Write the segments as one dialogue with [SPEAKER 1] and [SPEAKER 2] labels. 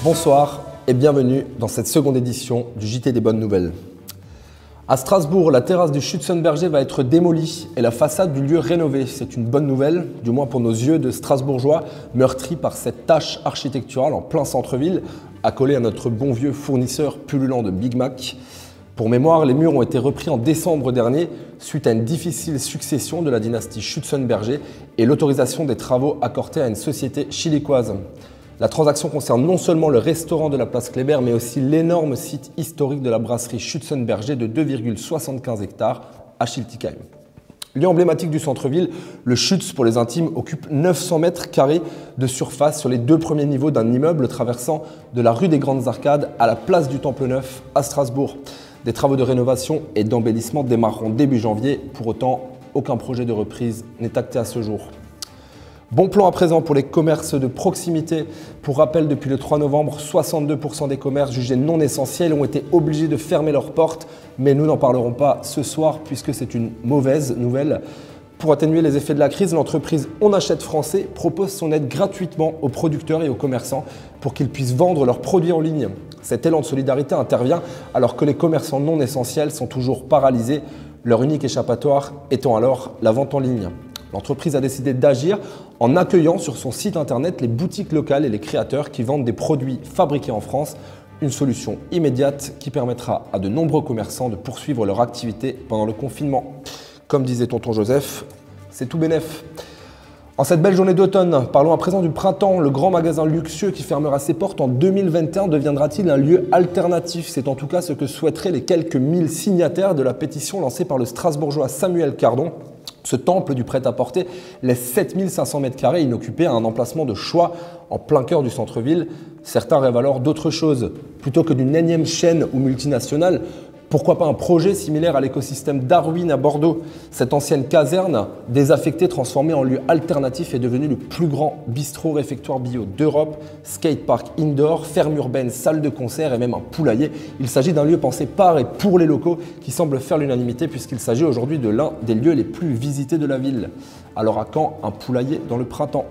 [SPEAKER 1] Bonsoir et bienvenue dans cette seconde édition du JT des bonnes nouvelles. À Strasbourg, la terrasse du Schützenberger va être démolie et la façade du lieu rénovée. C'est une bonne nouvelle, du moins pour nos yeux de Strasbourgeois, meurtris par cette tache architecturale en plein centre-ville, accolée à notre bon vieux fournisseur pullulant de Big Mac. Pour mémoire, les murs ont été repris en décembre dernier suite à une difficile succession de la dynastie Schützenberger et l'autorisation des travaux accordés à une société chilicoise. La transaction concerne non seulement le restaurant de la place Kléber, mais aussi l'énorme site historique de la brasserie Schützenberger de 2,75 hectares à Schiltigheim. Lieu emblématique du centre-ville, le Schütz pour les intimes occupe 900 mètres carrés de surface sur les deux premiers niveaux d'un immeuble traversant de la rue des Grandes Arcades à la place du Temple Neuf à Strasbourg. Des travaux de rénovation et d'embellissement démarreront début janvier. Pour autant, aucun projet de reprise n'est acté à ce jour. Bon plan à présent pour les commerces de proximité. Pour rappel, depuis le 3 novembre, 62% des commerces jugés non essentiels ont été obligés de fermer leurs portes. Mais nous n'en parlerons pas ce soir puisque c'est une mauvaise nouvelle. Pour atténuer les effets de la crise, l'entreprise On Achète Français propose son aide gratuitement aux producteurs et aux commerçants pour qu'ils puissent vendre leurs produits en ligne. Cet élan de solidarité intervient alors que les commerçants non essentiels sont toujours paralysés, leur unique échappatoire étant alors la vente en ligne. L'entreprise a décidé d'agir en accueillant sur son site internet les boutiques locales et les créateurs qui vendent des produits fabriqués en France. Une solution immédiate qui permettra à de nombreux commerçants de poursuivre leur activité pendant le confinement. Comme disait tonton Joseph, c'est tout bénef. En cette belle journée d'automne, parlons à présent du printemps. Le grand magasin luxueux qui fermera ses portes en 2021 deviendra-t-il un lieu alternatif? C'est en tout cas ce que souhaiteraient les quelques 1000 signataires de la pétition lancée par le Strasbourgeois Samuel Cardon. Ce temple du prêt-à-porter laisse 7500 m² inoccupés à un emplacement de choix en plein cœur du centre-ville. Certains rêvent alors d'autre chose. Plutôt que d'une énième chaîne ou multinationale, pourquoi pas un projet similaire à l'écosystème Darwin à Bordeaux? Cette ancienne caserne, désaffectée, transformée en lieu alternatif, est devenue le plus grand bistrot-réfectoire bio d'Europe. Skatepark indoor, ferme urbaine, salle de concert et même un poulailler. Il s'agit d'un lieu pensé par et pour les locaux qui semble faire l'unanimité puisqu'il s'agit aujourd'hui de l'un des lieux les plus visités de la ville. Alors à quand un poulailler dans le printemps?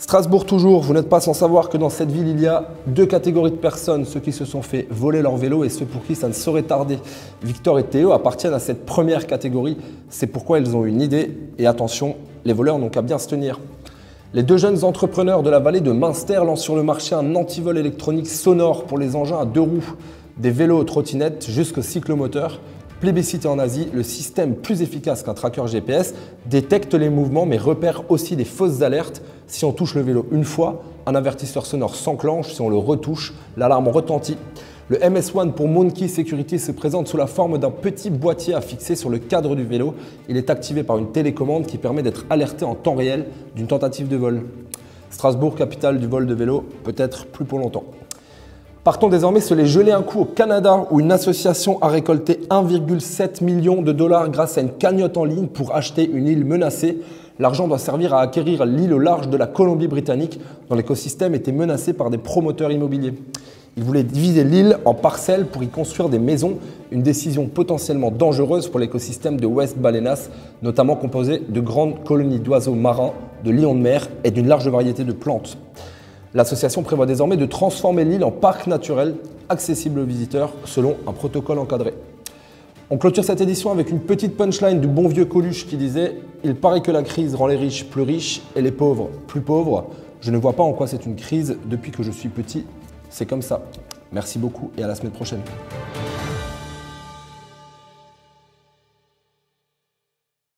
[SPEAKER 1] Strasbourg toujours, vous n'êtes pas sans savoir que dans cette ville, il y a deux catégories de personnes, ceux qui se sont fait voler leur vélo et ceux pour qui ça ne saurait tarder. Victor et Théo appartiennent à cette première catégorie, c'est pourquoi ils ont une idée. Et attention, les voleurs n'ont qu'à bien se tenir. Les deux jeunes entrepreneurs de la vallée de Münster lancent sur le marché un antivol électronique sonore pour les engins à deux roues, des vélos aux trottinettes jusqu'au cyclomoteur. Plébiscité en Asie, le système plus efficace qu'un tracker GPS détecte les mouvements mais repère aussi des fausses alertes. Si on touche le vélo une fois, un avertisseur sonore s'enclenche. Si on le retouche, l'alarme retentit. Le MS-1 pour Monkey Security se présente sous la forme d'un petit boîtier à fixer sur le cadre du vélo. Il est activé par une télécommande qui permet d'être alerté en temps réel d'une tentative de vol. Strasbourg, capitale du vol de vélo, peut-être plus pour longtemps. Partons désormais se les geler un coup au Canada où une association a récolté 1,7 million de dollars grâce à une cagnotte en ligne pour acheter une île menacée. L'argent doit servir à acquérir l'île au large de la Colombie-Britannique dont l'écosystème était menacé par des promoteurs immobiliers. Ils voulaient diviser l'île en parcelles pour y construire des maisons, une décision potentiellement dangereuse pour l'écosystème de West Balenas, notamment composé de grandes colonies d'oiseaux marins, de lions de mer et d'une large variété de plantes. L'association prévoit désormais de transformer l'île en parc naturel accessible aux visiteurs selon un protocole encadré. On clôture cette édition avec une petite punchline du bon vieux Coluche qui disait « Il paraît que la crise rend les riches plus riches et les pauvres plus pauvres. Je ne vois pas en quoi c'est une crise depuis que je suis petit. C'est comme ça. » Merci beaucoup et à la semaine prochaine.